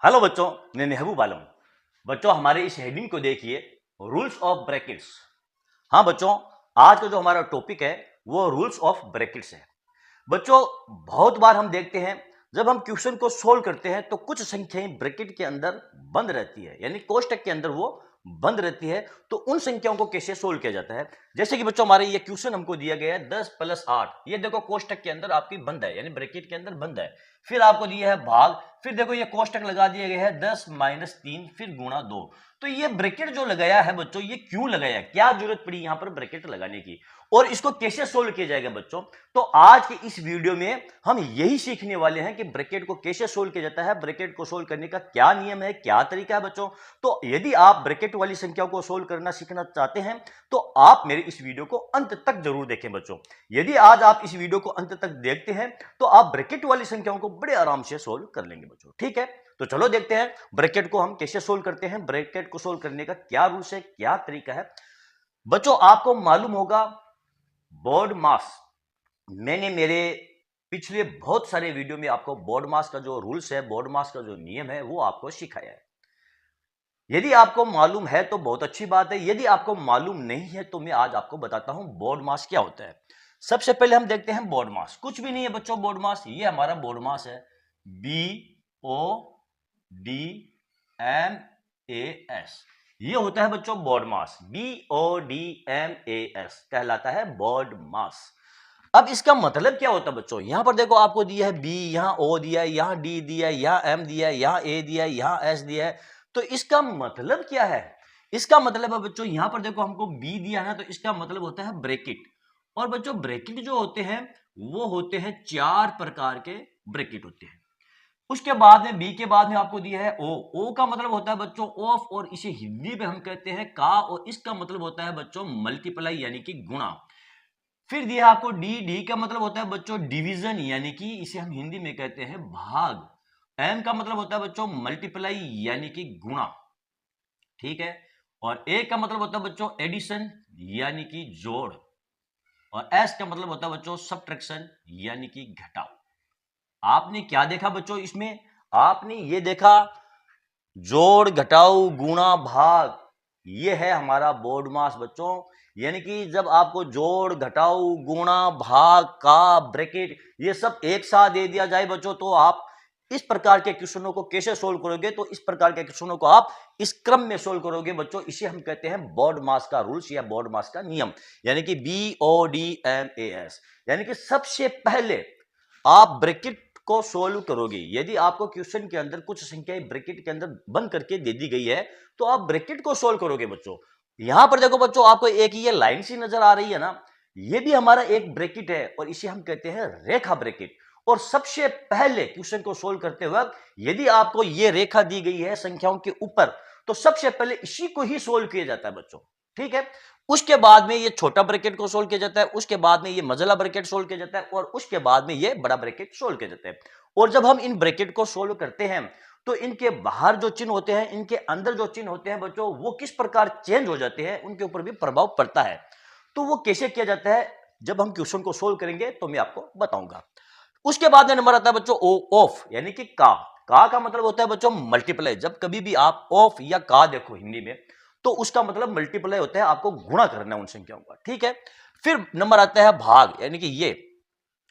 Hello बच्चों, मैं महबूब आलम। बच्चों हमारे इस हेडिंग को देखिए, रूल्स ऑफ ब्रैकेट्स। हाँ बच्चों, आज का जो हमारा टॉपिक है वो रूल्स ऑफ ब्रैकेट्स है। बच्चों बहुत बार हम देखते हैं जब हम क्वेश्चन को सोल्व करते हैं तो कुछ संख्याएं ब्रैकेट के अंदर बंद रहती है, यानी कोष्टक के अंदर वो बंद रहती है। तो उन संख्याओं को कैसे सोल्व किया जाता है? जैसे कि बच्चों हमारे ये क्वेश्चन हमको दिया गया है 10 + 8, ये देखो कोष्टक के अंदर आपकी बंद है, यानी ब्रैकेट के अंदर बंद है। फिर आपको दिया है भाग, फिर देखो ये कोष्टक लगा दिया गया है 10 - 3 फिर गुणा 2। तो ये ब्रैकेट जो लगाया है बच्चों, ये क्यों लगाया, क्या जरूरत पड़ी यहां पर ब्रैकेट लगाने की, और इसको कैसे सोल्व किया जाएगा बच्चों? तो आज के इस वीडियो में हम यही सीखने वाले हैं कि ब्रैकेट को कैसे सोल्व किया जाता है, ब्रैकेट को सोल्व करने का क्या नियम है, क्या तरीका है बच्चों। तो यदि आप ब्रैकेट वाली संख्याओं को सोल्व करना सीखना चाहते हैं तो आप मेरे इस वीडियो को अंत तक जरूर देखें बच्चों। यदि आज आप इस वीडियो को अंत तक देखते हैं तो आप ब्रैकेट वाली संख्याओं को बड़े आराम से सोल्व कर लेंगे बच्चों। ठीक है, तो चलो देखते हैं ब्रैकेट को हम कैसे सोल्व करते हैं, ब्रैकेट को सोल्व करने का क्या रूल्स है, क्या तरीका है। बच्चों आपको मालूम होगा बोर्ड मास, मैंने मेरे पिछले बहुत सारे वीडियो में आपको बोर्ड मास का जो रूल्स है, बोर्ड मास का जो नियम है वो आपको सिखाया है। यदि आपको मालूम है तो बहुत अच्छी बात है, यदि आपको मालूम नहीं है तो मैं आज आपको बताता हूं बोर्ड मास क्या होता है। सबसे पहले हम देखते हैं बोर्ड मास। कुछ भी नहीं है बच्चों बोर्ड मास, ये हमारा बोर्ड मास है, BODMAS। ये होता है बच्चों बोर्ड मास, BODMAS कहलाता है बोर्ड मास। अब इसका मतलब क्या होता है बच्चों? यहां पर देखो आपको दिया है B, यहां O दिया है, यहां D दिया है, यहां M दिया है, यहां A दिया है, यहां S दिया है। तो इसका मतलब क्या है? इसका मतलब है बच्चों, यहां पर देखो हमको B दिया है ना, तो इसका मतलब होता है ब्रैकेट। और बच्चों ब्रैकेट जो होते हैं वो होते हैं 4 प्रकार के ब्रैकेट होते हैं। उसके बाद में बी के बाद में आपको दिया है ओ का मतलब होता है बच्चों ऑफ, और इसे हिंदी में हम कहते हैं का, और इसका मतलब होता है बच्चों मल्टीप्लाई यानी कि गुणा। फिर दिया आपको डी का मतलब होता है बच्चों डिवीजन, यानी कि इसे हम हिंदी में कहते हैं भाग। एम का मतलब होता है बच्चों मल्टीप्लाई यानी कि गुणा। ठीक है, और ए का मतलब होता है बच्चों एडिशन यानी कि जोड़, और एस का मतलब होता है बच्चों सब्ट्रैक्शन यानी कि घटाव। आपने क्या देखा बच्चों इसमें? आपने ये देखा जोड़ घटाओ गुणा भाग, ये है हमारा बोर्ड मास बच्चों। यानी कि जब आपको जोड़ घटाओ गुणा भाग का ब्रैकेट ये सब एक साथ दे दिया जाए बच्चों, तो आप इस प्रकार के क्वेश्चनों को कैसे सोल्व करोगे? तो इस प्रकार के क्वेश्चनों को आप इस क्रम में सोल्व करोगे बच्चों। इसे हम कहते हैं बोर्ड मास का रूल्स या बोर्ड मास का नियम, यानी कि BODMAS। यानी कि सबसे पहले आप ब्रैकेट को सोल्व करोगे। यदि आपको क्वेश्चन के अंदर कुछ संख्याएं ब्रैकेट के अंदर बंद करके दे दी गई है तो आप ब्रैकेट को सोल्व करोगे बच्चों। यहां पर देखो बच्चों आपको एक ये लाइन सी नजर आ रही है ना, ये भी हमारा एक ब्रैकेट है और इसे हम कहते हैं रेखा ब्रैकेट। और सबसे पहले क्वेश्चन को सोल्व करते वक्त यदि आपको ये रेखा दी गई है संख्याओं के ऊपर, तो सबसे पहले इसी को ही सोल्व किया जाता है बच्चों। ठीक है, उसके बाद में ये छोटा ब्रैकेट को सोल्व किया जाता है, उसके बाद में ये मझला ब्रैकेट सोल्व किया जाता है, और उसके बाद में ये बड़ा ब्रैकेट सोल्व किया जाता है। और जब हम इन ब्रैकेट को सोल्व करते हैं तो इनके बाहर जो चिन्ह होते हैं, इनके अंदर जो चिन्ह होते हैं बच्चों, वो किस प्रकार चेंज हो जाते हैं, उनके ऊपर भी प्रभाव पड़ता है। तो वो कैसे किया जाता है जब हम क्वेश्चन को सोल्व करेंगे तो मैं आपको बताऊंगा। उसके बाद में नंबर आता है बच्चों ओ ऑफ, यानी कि का मतलब होता है बच्चों मल्टीप्लाई। जब कभी भी आप ऑफ या का देखो हिंदी में, तो उसका मतलब मल्टीप्लाई होता है, आपको गुणा करना है उन संख्याओं का। ठीक है, फिर नंबर आता है भाग, यानी कि ये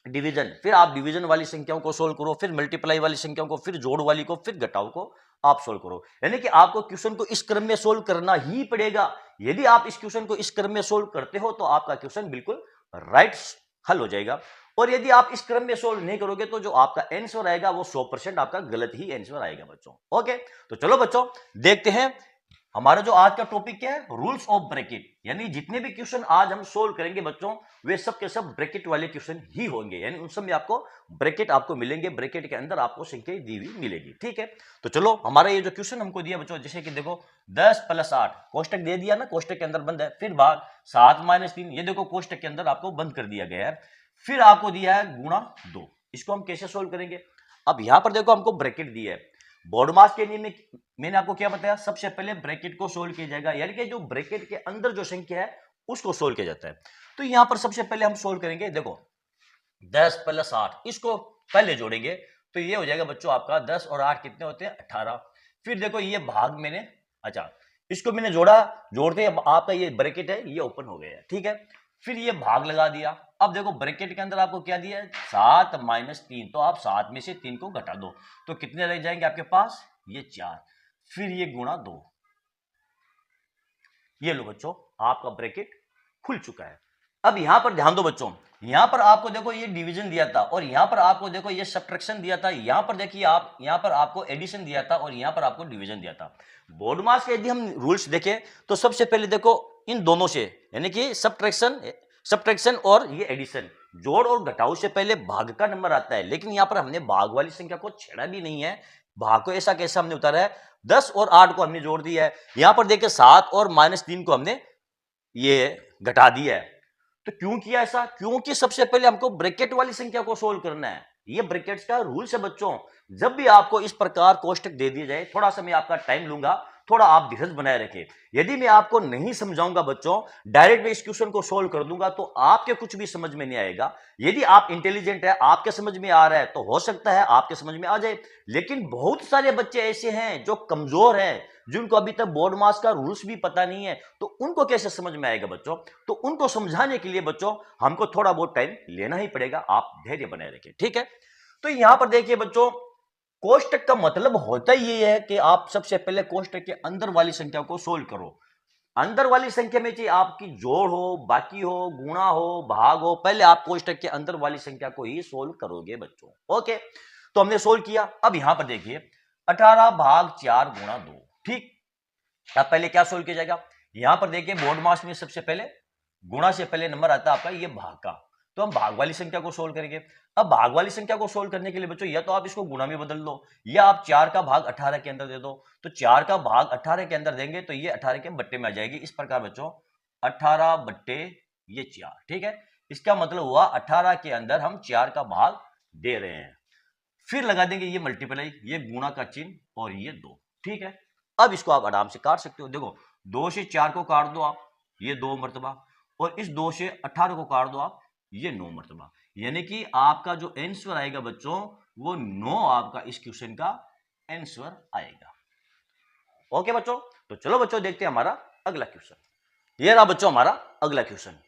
डिवीजन। फिर आप डिवीजन वाली संख्याओं को सोल्व करो, फिर मल्टीप्लाई वाली संख्याओं को, फिर जोड़ वाली को, फिर घटाव को आप सोल्व करो। यानी कि आपको क्वेश्चन को इस क्रम में सोल्व करना ही पड़ेगा। यदि आप इस क्वेश्चन को इस क्रम में सोल्व करते हो तो आपका क्वेश्चन बिल्कुल राइट हल हो जाएगा। और यदि आप इस क्रम में सोल्व नहीं करोगे तो जो आपका आंसर आएगा वो 100% आपका गलत ही आंसर आएगा बच्चों। ओके, तो चलो बच्चों देखते हैं हमारा जो आज का टॉपिक क्या है, रूल्स ऑफ ब्रैकेट। यानी जितने भी क्वेश्चन आज हम सोल्व करेंगे बच्चों, वे सब के सब ब्रैकेट वाले क्वेश्चन ही होंगे, यानी उन सब में आपको ब्रैकेट आपको मिलेंगे, ब्रैकेट के अंदर आपको संख्या दी हुई मिलेगी। ठीक है, तो चलो हमारा ये जो क्वेश्चन हमको दिया बच्चों, जैसे कि देखो 10 + 8 कोष्टक दे दिया ना, कोष्टक के अंदर बंद है। फिर भाग 7 - 3, ये देखो कोष्टक के अंदर आपको बंद कर दिया गया है। फिर आपको दिया है गुणा 2, इसको हम कैसे सोल्व करेंगे? अब यहां पर देखो हमको ब्रैकेट दिया है। बोर्ड मास के नियम में मैंने आपको क्या बताया, सबसे पहले ब्रैकेट को सोल्व किया जाएगा, यानी कि जो ब्रैकेट के अंदर जो संख्या है उसको सोल्व किया जाता है। तो यहां पर सबसे पहले हम सोल्व करेंगे, देखो 10 + 8 इसको पहले जोड़ेंगे तो ये हो जाएगा बच्चों आपका 10 और 8 कितने होते हैं 18। फिर देखो ये भाग मैंने, अच्छा इसको मैंने जोड़ा, जोड़ते अब आपका ये ब्रैकेट है ये ओपन हो गया, ठीक है। फिर ये भाग लगा दिया। अब देखो ब्रैकेट के अंदर आपको क्या दिया है 7 - 3, तो आप 7 में से 3 को घटा दो तो कितने रह जाएंगे आपके पास, ये 4। फिर ये गुणा 2, ये लो बच्चों आपका ब्रैकेट खुल चुका है। अब यहां पर ध्यान दो बच्चों, यहां पर आपको देखो ये डिवीजन दिया था और यहां पर आपको देखो ये सब्ट्रैक्शन दिया था, यहां पर देखिए आप यहां पर आपको एडिशन दिया था और यहां पर आपको डिवीजन दिया था। बोर्ड मास के यदि हम रूल्स देखें तो सबसे पहले देखो इन दोनों से, यानी कि सब्ट्रैक्शन और ये एडिशन, जोड़ और घटाव से पहले भाग का नंबर आता है, लेकिन यहां पर हमने भाग वाली संख्या को छेड़ा भी नहीं है, भाग को ऐसा कैसा हमने उतारा है, 10 और 8 को हमने जोड़ दिया है। यहां पर देखिए 7 और -3 को हमने ये घटा दिया है। तो क्यों किया ऐसा, क्योंकि सबसे पहले हमको ब्रैकेट वाली संख्या को सोल्व करना है। ये ब्रैकेट्स का रूल्स है बच्चों। जब भी आपको इस प्रकार कोष्टक दे दिए जाए, थोड़ा सा मैं आपका टाइम लूंगा, थोड़ा आप धीरज बनाए रखें। यदि मैं आपको नहीं समझाऊंगा बच्चों, डायरेक्ट मैं इस क्वेश्चन को सोल्व कर दूंगा तो आपके कुछ भी समझ में नहीं आएगा। यदि आप इंटेलिजेंट है, आपके समझ में आ रहा है, तो हो सकता है आपके समझ में आ जाए। लेकिन बहुत सारे बच्चे ऐसे हैं जो कमजोर हैं, जिनको अभी तक बोर्ड मास का रूल्स भी पता नहीं है, तो उनको कैसे समझ में आएगा बच्चों। तो उनको समझाने के लिए बच्चों हमको थोड़ा बहुत टाइम लेना ही पड़ेगा, आप धैर्य बनाए रखें, ठीक है। तो यहां पर देखिए बच्चों, कोष्टक का मतलब होता ही ये है कि आप सबसे पहले कोष्टक के अंदर वाली संख्या को सोल्व करो। अंदर वाली संख्या में चाहे आपकी जोड़ हो, बाकी हो, गुणा हो, भाग हो, पहले आप कोष्टक के अंदर वाली संख्या को ही सोल्व करोगे बच्चों। ओके, तो हमने सोल्व किया। अब यहां पर देखिए 18 भाग 4 गुणा 2, ठीक। अब पहले क्या सोल्व किया जाएगा, यहां पर देखिए बोर्ड मास में सबसे पहले गुणा से पहले नंबर आता है आपका ये भाग का, तो हम भाग वाली संख्या को सोल्व करेंगे। अब भाग वाली संख्या को सोल्व करने के लिए बच्चों या तो आप इसको गुणा में बदल दो, या आप 4 का भाग 18 के अंदर दे दो। तो 4 का भाग 18 के अंदर देंगे तो ये 18 के बट्टे में आ जाएगी। इस प्रकार बच्चों 18 बट्टे ये 4, ठीक है। इसका मतलब हुआ 18 के अंदर हम 4 का भाग दे रहे हैं। फिर लगा देंगे ये मल्टीप्लाई, ये गुणा का चिन्ह और ये 2, ठीक है। अब इसको आप आराम से काट सकते हो। देखो 2 से 4 को काट दो आप, ये 2 मरतबा, और इस 2 से 18 को काट दो आप, ये 9 मरतबा। यानी कि आपका जो आंसर आएगा बच्चों वो 9 आपका इस क्वेश्चन का आंसर आएगा। ओके बच्चों, तो चलो बच्चों देखते हैं हमारा अगला क्वेश्चन। ये रहा बच्चों हमारा अगला क्वेश्चन।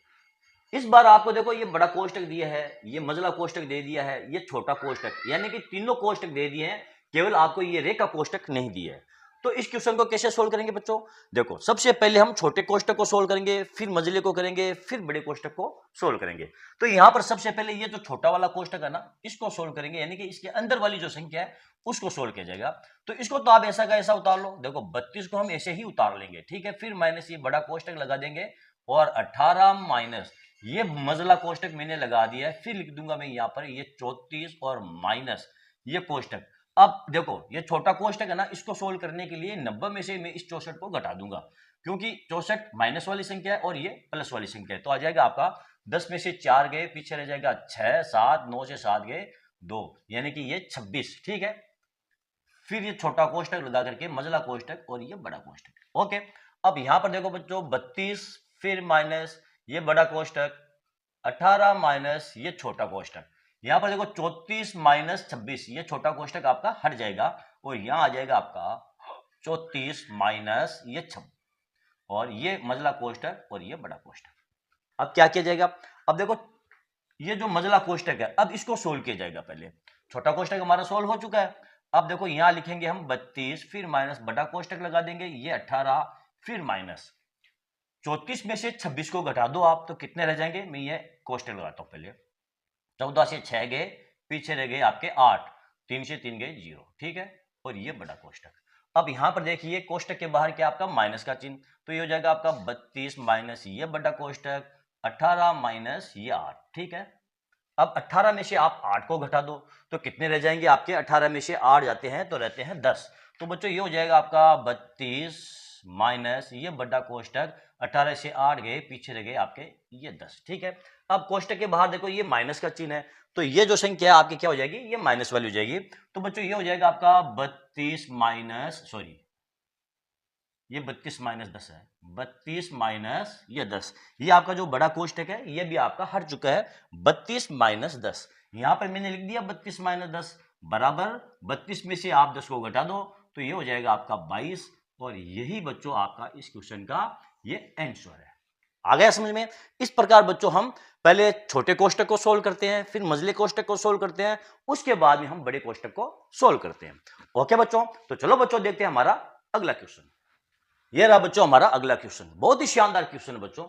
इस बार आपको देखो ये बड़ा कोष्टक दिया है, ये मझला कोष्टक दे दिया है, ये छोटा कोष्टक, यानी कि तीनों कोष्टक दे दिए हैं, केवल आपको ये रेखा कोष्टक नहीं दिया है। तो इस क्वेश्चन को कैसे सोल्व करेंगे बच्चों, देखो सबसे पहले हम छोटे कोष्टक को सोल्व करेंगे, फिर मझले को करेंगे, फिर बड़े कोष्टक को सोल्व करेंगे। तो यहां पर सबसे पहले ये जो छोटा वाला कोष्टक है ना, इसको सोल्व करेंगे, यानी कि इसके अंदर वाली जो संख्या है उसको सोल्व किया जाएगा। तो इसको तो आप ऐसा का ऐसा उतार लो, देखो 32 को हम ऐसे ही उतार लेंगे, ठीक है। फिर माइनस ये बड़ा कोष्टक लगा देंगे और 18 माइनस ये मझला कोष्टक मैंने लगा दिया है, फिर लिख दूंगा मैं यहां पर ये 34 और माइनस ये कोष्टक। अब देखो ये छोटा कोष्टक है ना, इसको सोल्व करने के लिए 90 में से मैं इस 64 को घटा दूंगा, क्योंकि 64 माइनस वाली संख्या है और ये प्लस वाली संख्या है। तो आ जाएगा आपका 10 में से 4 गए, पीछे रह जाएगा 6, 7, 9 से 7 गए 2, यानी कि ये 26, ठीक है। फिर ये छोटा कोष्टक लगा करके मझला कोष्टक और ये बड़ा कोष्टक। ओके, अब यहां पर देखो बच्चों 32 फिर माइनस ये बड़ा कोष्टक, 18 माइनस ये छोटा कोष्टक। यहां पर देखो 34 माइनस 26 ये छोटा कोष्टक आपका हट जाएगा और यहां आ जाएगा आपका 34 माइनस ये 26 और ये मझला कोष्टक और ये बड़ा कोष्टक। अब क्या किया जाएगा, अब देखो ये जो मझला कोष्टक है अब इसको सोल्व किया जाएगा। पहले छोटा कोष्टक हमारा सोल्व हो चुका है। अब देखो यहां लिखेंगे हम 32 फिर माइनस बड़ा कोष्टक लगा देंगे, ये 18 फिर माइनस 34 में से 26 को घटा दो आप, तो कितने रह जाएंगे, मैं ये कोष्टक लगाता हूं पहले। 14 से 6 गए, पीछे रह गए आपके 8, 3 से 3 गए 0, ठीक है। और ये बड़ा कोष्टक। अब यहां पर देखिए कोष्टक के बाहर क्या आपका माइनस का चिन्ह, तो ये हो जाएगा आपका 32 माइनस ये बड़ा कोष्टक, 18 माइनस ये 8, ठीक है। अब 18 में से आप 8 को घटा दो तो कितने रह जाएंगे आपके, 18 में से 8 जाते हैं तो रहते हैं 10। तो बच्चों ये हो जाएगा आपका 32 माइनस ये बड़ा कोष्टक, 18 से 8 गए, पीछे रह गए आपके ये 10, ठीक है। अब कोष्टक के बाहर देखो ये माइनस का चिन्ह है, तो ये जो संख्या है आपकी क्या हो जाएगी, ये माइनस वाली हो जाएगी। तो बच्चों ये हो जाएगा आपका 32 माइनस सॉरी ये 32 माइनस 10 है, 32 माइनस ये 10, ये आपका जो बड़ा कोष्टक है ये भी आपका हट चुका है। 32 माइनस 10, यहां पर मैंने लिख दिया 32 माइनस 10, बराबर 32 में से आप 10 को घटा दो तो ये हो जाएगा आपका 22 और यही बच्चों आपका इस क्वेश्चन का ये आंसर है। आ गया समझ में? इस प्रकार बच्चों हम पहले छोटे कोष्टक को सोल्व करते हैं, फिर मझले कोष्टक को सोल्व करते हैं, उसके बाद में हम बड़े कोष्टक को सोल्व करते हैं। ओके बच्चों, तो चलो बच्चों देखते हैं हमारा अगला क्वेश्चन। ये रहा बच्चों हमारा अगला क्वेश्चन, बहुत ही शानदार क्वेश्चन है बच्चों।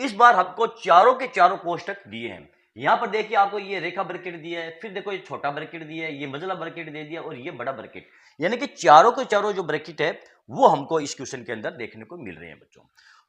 इस बार हमको चारों के चारों कोष्टक दिए हैं। यहां पर देखिए आपको ये रेखा ब्रैकेट दिया है, फिर देखो ये छोटा ब्रैकेट दिया है, ये मझला ब्रैकेट दे दिया और ये बड़ा ब्रैकेट, यानी कि चारों के चारों जो ब्रैकेट है वो हमको इस क्वेश्चन के अंदर देखने को मिल रहे हैं बच्चों।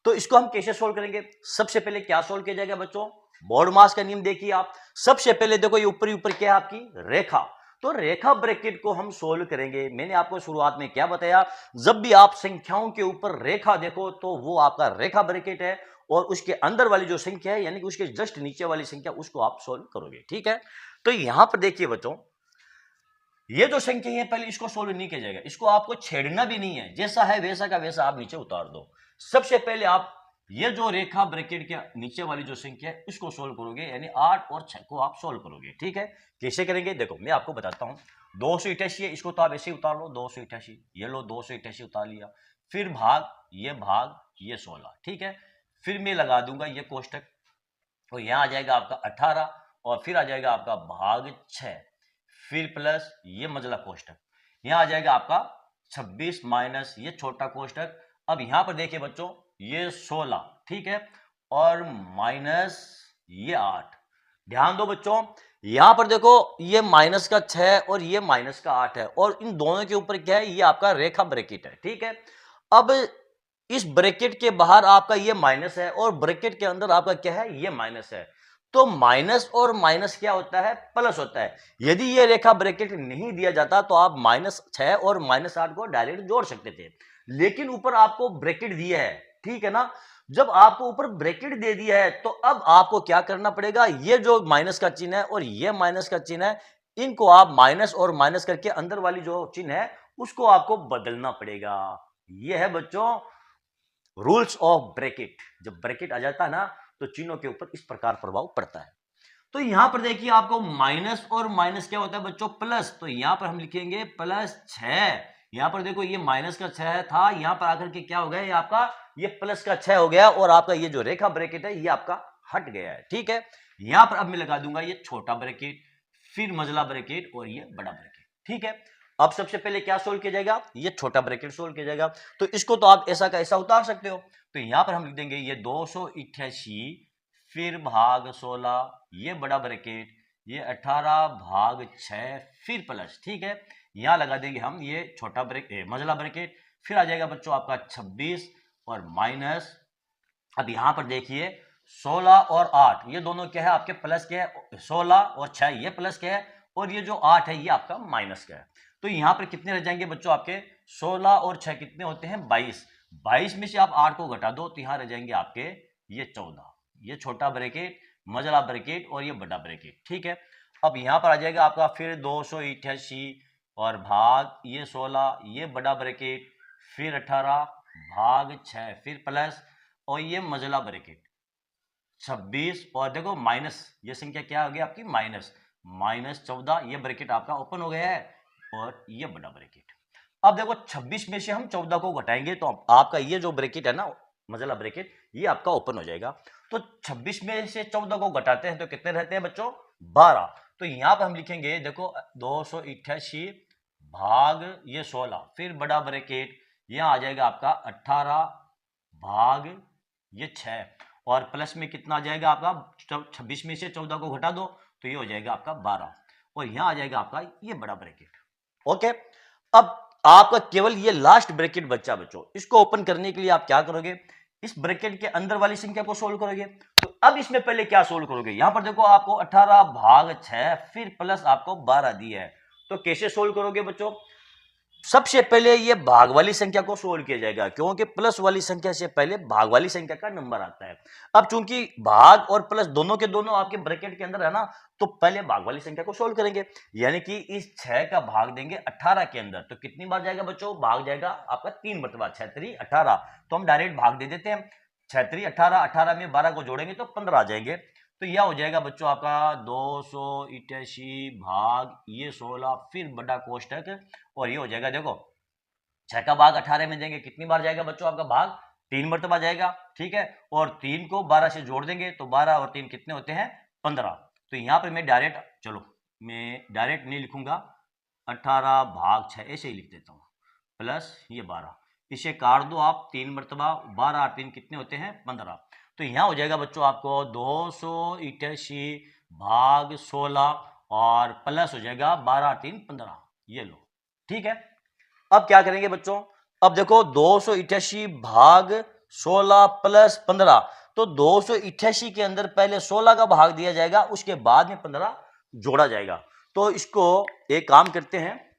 तो इसको हम कैसे सोल्व करेंगे? सबसे पहले क्या सोल्व किया जाएगा बच्चों? बोर्ड मास का नियम देखिए आप। सबसे पहले देखो ये ऊपर ही ऊपर क्या है आपकी रेखा, तो रेखा ब्रैकेट को हम सोल्व करेंगे। मैंने आपको शुरुआत में क्या बताया, जब भी आप संख्याओं के ऊपर रेखा देखो तो वो आपका रेखा ब्रैकेट है और उसके अंदर वाली जो संख्या है यानी कि उसके जस्ट नीचे वाली संख्या उसको आप सोल्व करोगे। ठीक है, तो यहां पर देखिए बच्चों ये जो संख्या है पहले इसको सोल्व नहीं किया जाएगा, इसको आपको छेड़ना भी नहीं है, जैसा है वैसा का वैसा आप नीचे उतार दो। सबसे पहले आप ये जो रेखा ब्रैकेट के नीचे वाली जो संख्या है इसको सोल्व करोगे, यानी 8 और 6 को आप सोल्व करोगे। ठीक है, कैसे करेंगे देखो मैं आपको बताता हूं। 288 है, इसको तो आप ऐसे ही उतार लो, 288 ये लो, 288 उतार लिया, फिर भाग ये 16। ठीक है, फिर मैं लगा दूंगा ये कोष्टक, तो यहां आ जाएगा आपका 18 और फिर आ जाएगा आपका भाग 6, फिर प्लस ये मझला कोष्टक, यहां आ जाएगा आपका 26 माइनस ये छोटा कोष्टक। अब यहां पर देखिए बच्चों ये 16, ठीक है, और माइनस ये 8। ध्यान दो बच्चों, यहां पर देखो ये माइनस का 6 और ये माइनस का 8 है और इन दोनों के ऊपर क्या है, ये आपका रेखा ब्रैकेट है। ठीक है, अब इस ब्रैकेट के बाहर आपका ये माइनस है और ब्रैकेट के अंदर आपका क्या है, ये माइनस है। तो माइनस और माइनस क्या होता है, प्लस होता है। यदि ये रेखा ब्रैकेट नहीं दिया जाता तो आप -6 और -8 को डायरेक्ट जोड़ सकते थे, लेकिन ऊपर आपको ब्रैकेट दिया है। ठीक है ना, जब आपको ऊपर ब्रैकेट दे दिया है तो अब आपको क्या करना पड़ेगा, ये जो माइनस का चिन्ह है और ये माइनस का चिन्ह है, इनको आप माइनस और माइनस करके अंदर वाली जो चिन्ह है उसको आपको बदलना पड़ेगा। ये है बच्चों रूल्स ऑफ ब्रैकेट। जब ब्रैकेट आ जाता है ना तो चिन्हों के ऊपर इस प्रकार प्रभाव पड़ता है। तो यहां पर देखिए आपको माइनस और माइनस क्या होता है बच्चों, प्लस। तो यहां पर हम लिखेंगे +6। यहां पर देखो ये माइनस का 6 था, यहां पर आकर के क्या हो गया, ये आपका ये प्लस का 6 हो गया और आपका ये जो रेखा ब्रैकेट है ये आपका हट गया है। ठीक है, यहां पर अब मैं लगा दूंगा ये छोटा ब्रैकेट, फिर मझला ब्रैकेट और ये बड़ा ब्रैकेट। ठीक है, अब सबसे पहले क्या सोल्व किया जाएगा, ये छोटा ब्रैकेट सोल्व किया जाएगा। तो इसको तो आप ऐसा का ऐसा उतार सकते हो। तो यहां पर हम लिख देंगे ये 288 फिर भाग 16, ये बड़ा ब्रैकेट, ये 18 भाग 6 फिर प्लस। ठीक है, यहां लगा देंगे हम ये छोटा ब्रैकेट मझला ब्रैकेट, फिर आ जाएगा बच्चों आपका 26 और माइनस। अब यहां पर देखिए 16 और 8 ये दोनों क्या है आपके प्लस के है, 16 और 6 ये प्लस के है और ये जो 8 है ये आपका माइनस का है। तो यहां पर कितने रह जाएंगे बच्चों आपके 16 और 6 कितने होते हैं 22। 22 में से आप 8 को घटा दो तो यहां रह जाएंगे आपके ये 14, ये छोटा ब्रैकेट मझला ब्रैकेट और ये बड़ा ब्रैकेट। ठीक है, अब यहां पर आ जाएगा आपका फिर 288 और भाग ये 16, ये बड़ा ब्रैकेट, फिर 18 भाग 6 फिर प्लस और ये मझला ब्रैकेट 26 और देखो माइनस, ये संख्या क्या हो गई आपकी -14, ये ब्रैकेट आपका ओपन हो गया है और ये बड़ा ब्रैकेट। अब देखो 26 में से हम 14 को घटाएंगे तो आपका ये जो ब्रैकेट है ना मझला ब्रैकेट ये आपका ओपन हो जाएगा। तो 26 में से 14 को घटाते हैं तो कितने रहते हैं बच्चों 12। तो यहां पर हम लिखेंगे देखो 288 भाग ये 16 फिर बड़ा ब्रैकेट, यहां आ जाएगा आपका 18 भाग ये 6 और प्लस में कितना आ जाएगा आपका 26 में से 14 को घटा दो तो ये हो जाएगा आपका 12 और यहां आ जाएगा आपका ये बड़ा ब्रैकेट। ओके, अब आपका केवल ये लास्ट ब्रैकेट बचा बच्चों, इसको ओपन करने के लिए आप क्या करोगे, इस ब्रैकेट के अंदर वाली संख्या को सोल्व करोगे। तो अब इसमें पहले क्या सोल्व करोगे, यहां पर देखो आपको 18 भाग 6 फिर प्लस आपको 12 दिया है, तो कैसे सोल्व करोगे बच्चों, सबसे पहले ये भाग वाली संख्या को सोल्व किया जाएगा क्योंकि प्लस वाली संख्या से पहले भाग वाली संख्या का नंबर आता है। अब चूंकि भाग और प्लस दोनों के दोनों आपके ब्रैकेट के अंदर है ना, तो पहले भाग वाली संख्या को सोल्व करेंगे, यानी कि इस 6 का भाग देंगे 18 के अंदर, तो कितनी बार जाएगा बच्चों, भाग जाएगा आपका 3 मरतबा, 6 3 18। तो हम डायरेक्ट भाग दे देते हैं, 6 3 18, 18 में 12 को जोड़ेंगे तो 15 आ जाएंगे। तो यह हो जाएगा बच्चों आपका 288 भाग ये 16 फिर बड़ा कोष्टक और ये हो जाएगा देखो 6 का भाग 18 में देंगे कितनी बार जाएगा बच्चों आपका भाग 3 मरतबा जाएगा, ठीक है। और 3 को 12 से जोड़ देंगे तो 12 और 3 कितने होते हैं 15। तो यहां पर मैं डायरेक्ट नहीं लिखूंगा 18 भाग 6 ऐसे ही लिख देता हूं प्लस ये 12, इसे काट दो आप 3 मरतबा 12 और 3 कितने होते हैं 15। तो यहां हो जाएगा बच्चों आपको 288 भाग 16 और प्लस हो जाएगा 12 और 3 15, ये लो, ठीक है। अब क्या करेंगे बच्चों, अब देखो 288 भाग 16 प्लस 15, तो 288 के अंदर पहले 16 का भाग दिया जाएगा उसके बाद में 15 जोड़ा जाएगा। तो इसको एक काम करते हैं,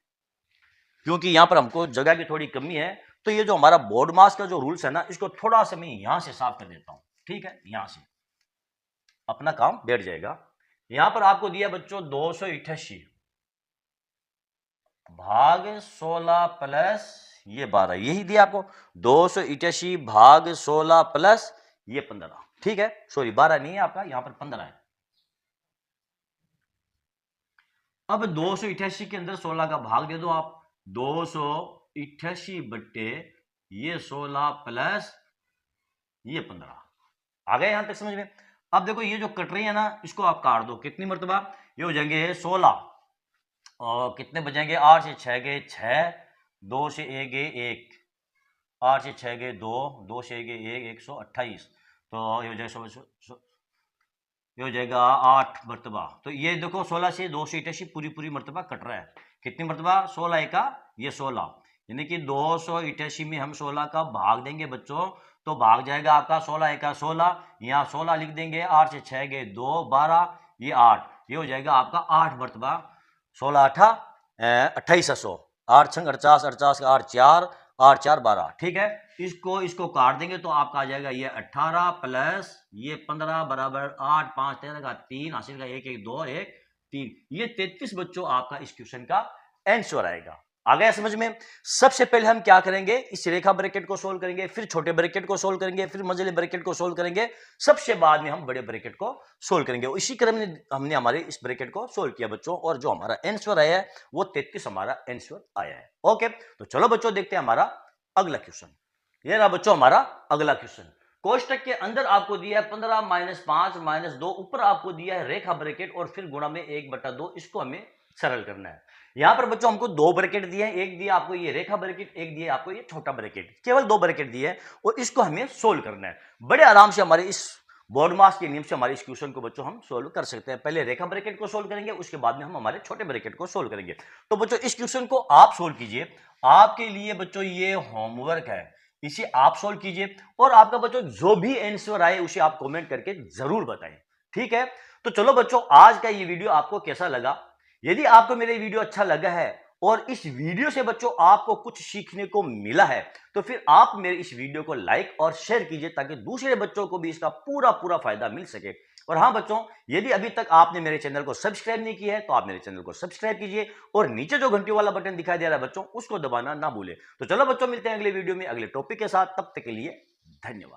क्योंकि यहां पर हमको जगह की थोड़ी कमी है, तो ये जो हमारा बोर्ड मास का जो रूल्स है ना, इसको थोड़ा सा मैं यहां से साफ कर देता हूं, ठीक है। यहां से अपना काम बैठ जाएगा। यहां पर आपको दिया बच्चों 288 भाग 16 प्लस ये 12, यही दिया आपको 288 भाग 16 प्लस ये 15, ठीक है। सॉरी 12 नहीं है आपका, यहां पर 15 है। अब 288 के अंदर 16 का भाग दे दो आप, 288 बट्टे ये 16 प्लस ये 15, आ गए यहां तक समझ में। अब देखो ये जो कट रही है ना, इसको आप काट दो कितनी मरतबा, ये हो जाएंगे 16 और कितने बचेंगे 8 से 6 गए 6, 2 से 1 गए 1, 8 से 6 गए 2, 2 से 1 गए 1, 128। तो ये हो जाएगा ये हो जाएगा 8 मरतबा। तो ये देखो 16 से 288 पूरी मरतबा कट रहा है, कितनी मरतबा 16 का ये 16, यानी कि 288 में हम 16 का भाग देंगे बच्चों, तो भाग जाएगा आपका 16 का 16, यहाँ 16 लिख देंगे, 8 से 6 गए 2, 12 ये 8, ये हो जाएगा आपका 8 मरतबा, 16 8 2800, 8 छंग 48, 48 का 8 4, 8 4 12, ठीक है। इसको काट देंगे तो आपका आ जाएगा ये 18 प्लस ये 15 बराबर 8 5 13 का 3 हासिल का 1 1 2 1 3, ये 33 बच्चों आपका इस क्वेश्चन का आंसर आएगा। आ गया समझ में। सबसे पहले हम क्या करेंगे, इस रेखा ब्रैकेट को सोल्व करेंगे, फिर छोटे ब्रैकेट को सोल्व करेंगे, फिर मंझले ब्रैकेट को सोल्व करेंगे, सबसे बाद में हम बड़े ब्रैकेट को सोल्व करेंगे। इसी क्रम में हमने हमारे इस ब्रैकेट को सोल्व किया बच्चों, और जो हमारा आंसर आया है वो 33 हमारा आंसर आया है। ओके, तो चलो बच्चों देखते हैं हमारा अगला क्वेश्चन। ये रहा बच्चों हमारा अगला क्वेश्चन। कोष्टक के अंदर आपको दिया है 15 - 5 - 2, ऊपर आपको दिया है रेखा ब्रैकेट और फिर गुणा में 1/2, इसको हमें सरल करना है। यहां पर बच्चों हमको दो ब्रैकेट दिए हैं, एक दिया आपको ये रेखा ब्रैकेट, एक दिया आपको ये छोटा ब्रैकेट, केवल दो ब्रैकेट दिए हैं और इसको हमें सोल्व करना है। बड़े आराम से हमारे इस बोर्ड मास के नियम से हमारे इस क्वेश्चन को बच्चों हम सोल्व कर सकते हैं। पहले रेखा ब्रैकेट को सोल्व करेंगे, उसके बाद में हम हमारे छोटे ब्रैकेट को सोल्व करेंगे। तो बच्चों इस क्वेश्चन को आप सोल्व कीजिए, आपके लिए बच्चों ये होमवर्क है, इसे आप सोल्व कीजिए और आपका बच्चों जो भी आंसर आए उसे आप कमेंट करके जरूर बताएं, ठीक है। तो चलो बच्चों आज का ये वीडियो आपको कैसा लगा, यदि आपको मेरा वीडियो अच्छा लगा है और इस वीडियो से बच्चों आपको कुछ सीखने को मिला है, तो फिर आप मेरे इस वीडियो को लाइक और शेयर कीजिए ताकि दूसरे बच्चों को भी इसका पूरा फायदा मिल सके। और हाँ बच्चों, यदि अभी तक आपने मेरे चैनल को सब्सक्राइब नहीं किया है तो आप मेरे चैनल को सब्सक्राइब कीजिए और नीचे जो घंटी वाला बटन दिखाई दे रहा है बच्चों, उसको दबाना ना भूलें। तो चलो बच्चों मिलते हैं अगले वीडियो में अगले टॉपिक के साथ, तब तक के लिए धन्यवाद।